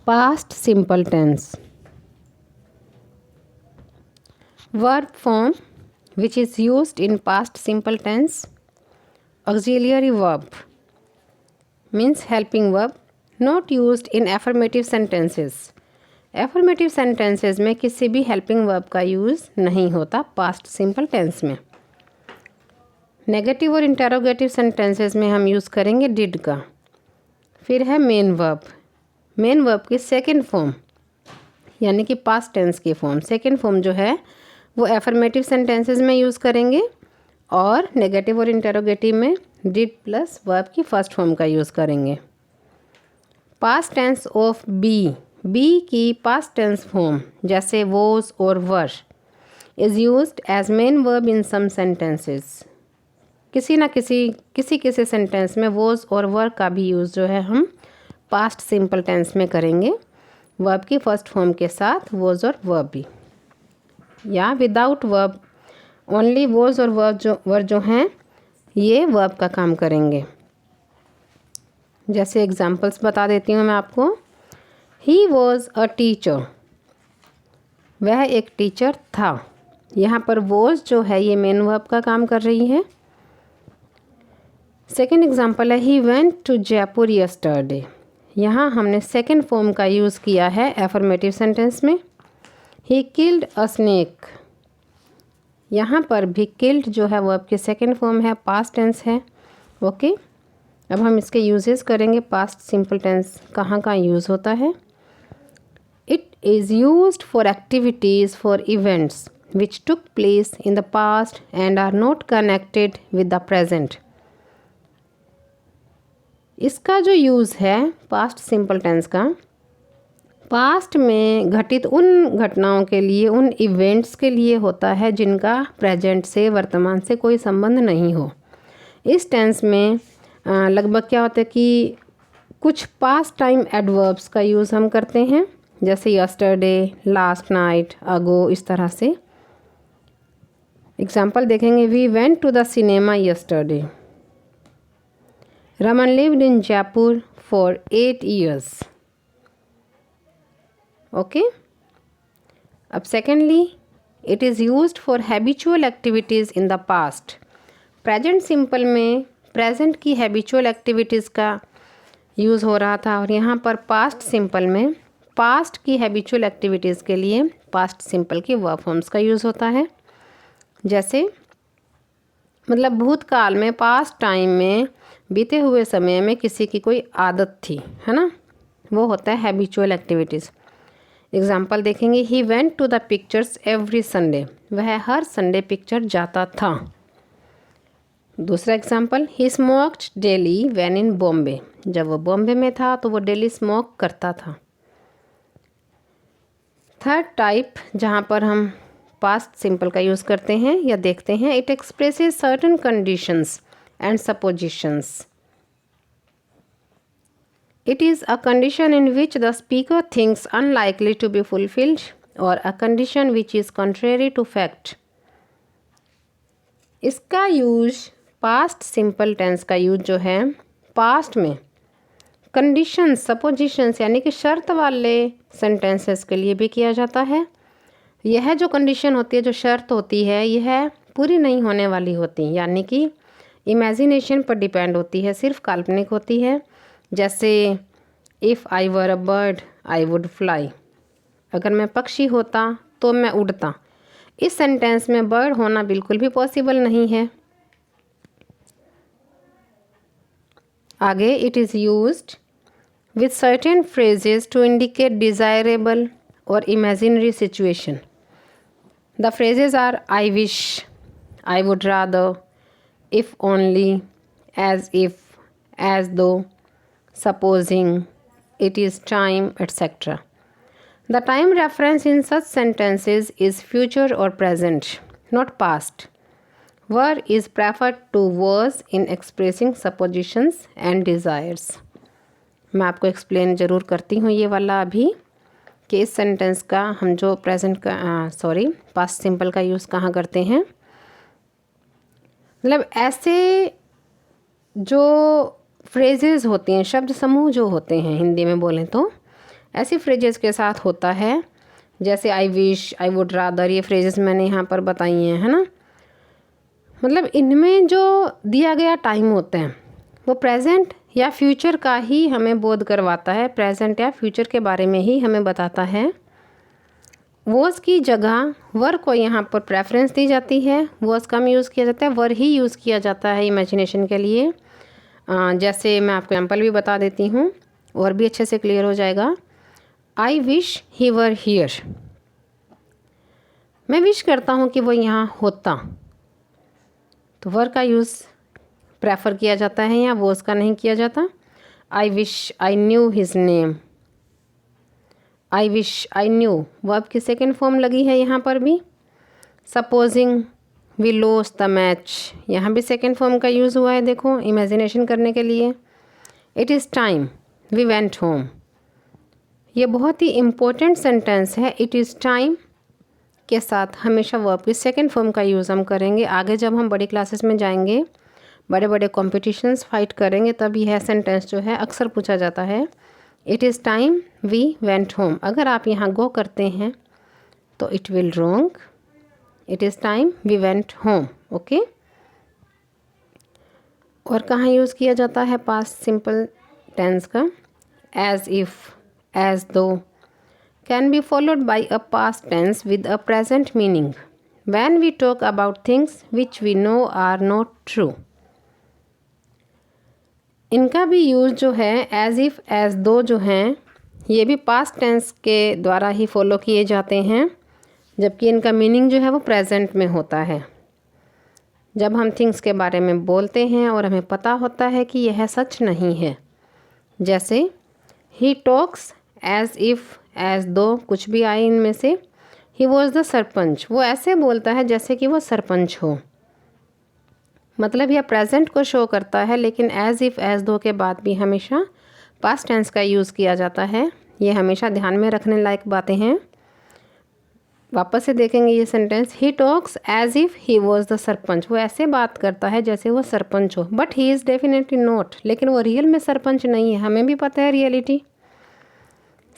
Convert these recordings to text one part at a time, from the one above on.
Past simple tense. Verb form which is used in past simple tense. Auxiliary verb means helping verb, not used in affirmative sentences. Affirmative sentences में किसी भी helping verb का use नहीं होता past simple tense में. Negative और interrogative sentences में हम यूज़ करेंगे डिड का. फिर है मेन वर्ब. मेन वर्ब की सेकंड फॉर्म यानी कि पास्ट टेंस की फॉर्म. सेकंड फॉर्म जो है वो एफर्मेटिव सेंटेंसेस में यूज़ करेंगे और नेगेटिव और इंटेरोगेटिव में डिड प्लस वर्ब की फर्स्ट फॉर्म का यूज़ करेंगे. Past tense of be. Be की पास्ट टेंस फॉर्म जैसे वॉज और were is used as main verb in some sentences. किसी ना किसी सेंटेंस में वॉज और वर का भी यूज़ जो है हम पास्ट सिंपल टेंस में करेंगे वर्ब की फर्स्ट फॉर्म के साथ वॉज और वर्ब भी, या विदाउट वर्ब ओनली वॉज और वर्ब जो हैं ये वर्ब का काम करेंगे. जैसे एग्जांपल्स बता देती हूँ मैं आपको. He was a teacher. वह एक टीचर था. यहाँ पर वॉज जो है ये मेन वर्ब का काम कर रही है. सेकेंड एग्जाम्पल है he went to Jaipur yesterday. यहाँ हमने सेकेंड फॉर्म का यूज़ किया है एफर्मेटिव सेंटेंस में. He killed a snake. यहाँ पर भी किल्ड जो है वर्ब की सेकेंड फॉर्म है, पास्ट टेंस है. ओके, अब हम इसके यूजेस करेंगे. पास्ट सिंपल टेंस कहाँ कहाँ यूज़ होता है. It is used for activities for events which took place in the past and are not connected with the present. इसका जो यूज़ है पास्ट सिंपल टेंस का, पास्ट में घटित उन घटनाओं के लिए, उन इवेंट्स के लिए होता है जिनका प्रेजेंट से, वर्तमान से कोई संबंध नहीं हो. इस टेंस में लगभग क्या होता है कि कुछ पास्ट टाइम एडवर्ब्स का यूज़ हम करते हैं जैसे यस्टरडे, लास्ट नाइट, अगो, इस तरह से. एग्जाम्पल देखेंगे. We went to the cinema yesterday. Raman lived in Jaipur for 8 years. Okay. अब secondly, it is used for habitual activities in the past. Present simple में present की habitual activities का use हो रहा था और यहाँ पर past simple में past की habitual activities के लिए past simple की verb forms का यूज़ होता है. जैसे मतलब भूतकाल में, पास्ट टाइम में, बीते हुए समय में किसी की कोई आदत थी, है ना, वो होता है हैबिचुअल एक्टिविटीज़. एग्जाम्पल देखेंगे. He went to the pictures every Sunday. वह हर संडे पिक्चर जाता था. दूसरा example. He smoked daily when in Bombay. जब वो बॉम्बे में था तो वो डेली स्मोक करता था. थर्ड टाइप जहाँ पर हम पास्ट सिंपल का यूज़ करते हैं या देखते हैं. It expresses certain conditions and suppositions. It is a condition in which the speaker thinks unlikely to be fulfilled और a condition which is contrary to fact. इसका यूज पास्ट सिंपल टेंस का use जो है past में conditions, suppositions यानी कि शर्त वाले सेंटेंसेस के लिए भी किया जाता है. यह जो कंडीशन होती है, जो शर्त होती है, यह पूरी नहीं होने वाली होती, यानी कि इमेजिनेशन पर डिपेंड होती है, सिर्फ काल्पनिक होती है. जैसे if I were a bird I would fly. अगर मैं पक्षी होता तो मैं उड़ता. इस सेंटेंस में बर्ड होना बिल्कुल भी पॉसिबल नहीं है. आगे. It is used with certain phrases to indicate desirable और imaginary situation. The phrases are I wish, I would rather, if only, as if, as though, supposing, it is time, etc. The time reference in such sentences is future or present, not past. Were is preferred to was in expressing suppositions and desires. मैं आपको explain ज़रूर करती हूँ ये वाला अभी कि इस सेंटेंस का हम जो प्रेजेंट का पास्ट सिंपल का यूज़ कहाँ करते हैं. मतलब ऐसे जो फ्रेजेस होती हैं, शब्द समूह जो होते हैं, हिंदी में बोलें तो ऐसी फ्रेजेस के साथ होता है, जैसे आई विश, आई वुड रादर, ये फ्रेजेस मैंने यहाँ पर बताई हैं, है ना। मतलब इनमें जो दिया गया टाइम होता है वो प्रेजेंट या फ्यूचर का ही हमें बोध करवाता है, प्रेजेंट या फ्यूचर के बारे में ही हमें बताता है। वॉज की जगह वर को यहाँ पर प्रेफरेंस दी जाती है, वॉज कम यूज़ किया जाता है, वर ही यूज़ किया जाता है इमेजिनेशन के लिए। जैसे मैं आपको एग्जाम्पल भी बता देती हूँ और भी अच्छे से क्लियर हो जाएगा। I wish he were here, मैं विश करता हूँ कि वो यहाँ होता, तो वर का यूज़ प्रेफर किया जाता है या वॉज का नहीं किया जाता। I wish I knew his name, I wish I knew verb की सेकेंड फॉर्म लगी है यहाँ पर भी। Supposing we lost the match, यहाँ भी सेकेंड फॉर्म का यूज़ हुआ है, देखो इमेजिनेशन करने के लिए। It is time we went home, ये बहुत ही इम्पोर्टेंट सेंटेंस है। इट इज़ टाइम के साथ हमेशा वर्ब की सेकेंड फॉर्म का यूज़ हम करेंगे। आगे जब हम बड़ी क्लासेस में जाएंगे, बड़े बड़े कॉम्पिटिशन्स फाइट करेंगे, तब यह सेंटेंस जो है अक्सर पूछा जाता है। It is time we went home, अगर आप यहाँ गो करते हैं तो it will wrong, it is time we went home, okay. और कहाँ यूज़ किया जाता है पास्ट सिंपल टेंस का? As if, as though can be followed by a past tense with a present meaning when we talk about things which we know are not true. इनका भी use जो है as if, as दो जो हैं, ये भी पास्ट टेंस के द्वारा ही फॉलो किए जाते हैं, जबकि इनका मीनिंग जो है वो प्रेजेंट में होता है। जब हम थिंग्स के बारे में बोलते हैं और हमें पता होता है कि यह सच नहीं है, जैसे he talks as if, as though, कुछ भी आए इनमें से। ही वॉज द सरपंच, वो ऐसे बोलता है जैसे कि वो सरपंच हो, मतलब यह प्रेजेंट को शो करता है, लेकिन एज इफ़, एज दो के बाद भी हमेशा पास्ट टेंस का यूज़ किया जाता है। ये हमेशा ध्यान में रखने लायक बातें हैं। वापस से देखेंगे ये sentence, he talks as if he was the sarpanch, वो ऐसे बात करता है जैसे वो सरपंच हो, but he is definitely not, लेकिन वो रियल में सरपंच नहीं है, हमें भी पता है reality.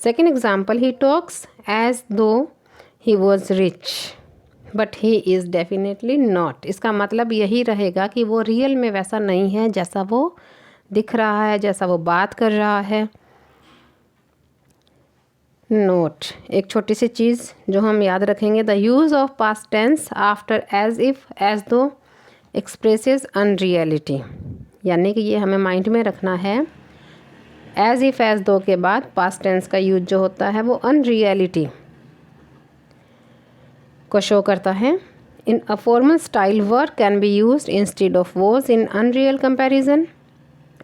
Second example, he talks as though he was rich but he is definitely not, इसका मतलब यही रहेगा कि वो रियल में वैसा नहीं है जैसा वो दिख रहा है, जैसा वो बात कर रहा है। नोट, एक छोटी सी चीज़ जो हम याद रखेंगे, the use of past tense after as if, as though expresses unreality, यानी कि ये हमें माइंड में रखना है। एज इफ़, एज दो के बाद पास्ट टेंस का यूज जो होता है वो अनरियलिटी को शो करता है। In a formal style were can be used instead of was in unreal comparison,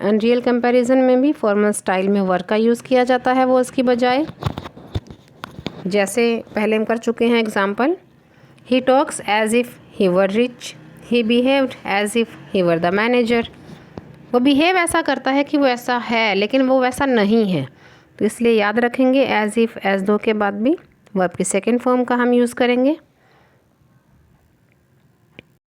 unreal comparison में भी फॉर्मल स्टाइल में वर्ड का यूज़ किया जाता है वॉज की बजाय। जैसे पहले हम कर चुके हैं example, he talks as if he were rich, he behaved as if he were the manager, वो बिहेव ऐसा करता है कि वो ऐसा है लेकिन वो वैसा नहीं है, तो इसलिए याद रखेंगे एज इफ़, एज दो के बाद भी वर्ब की सेकेंड फॉर्म का हम यूज़ करेंगे।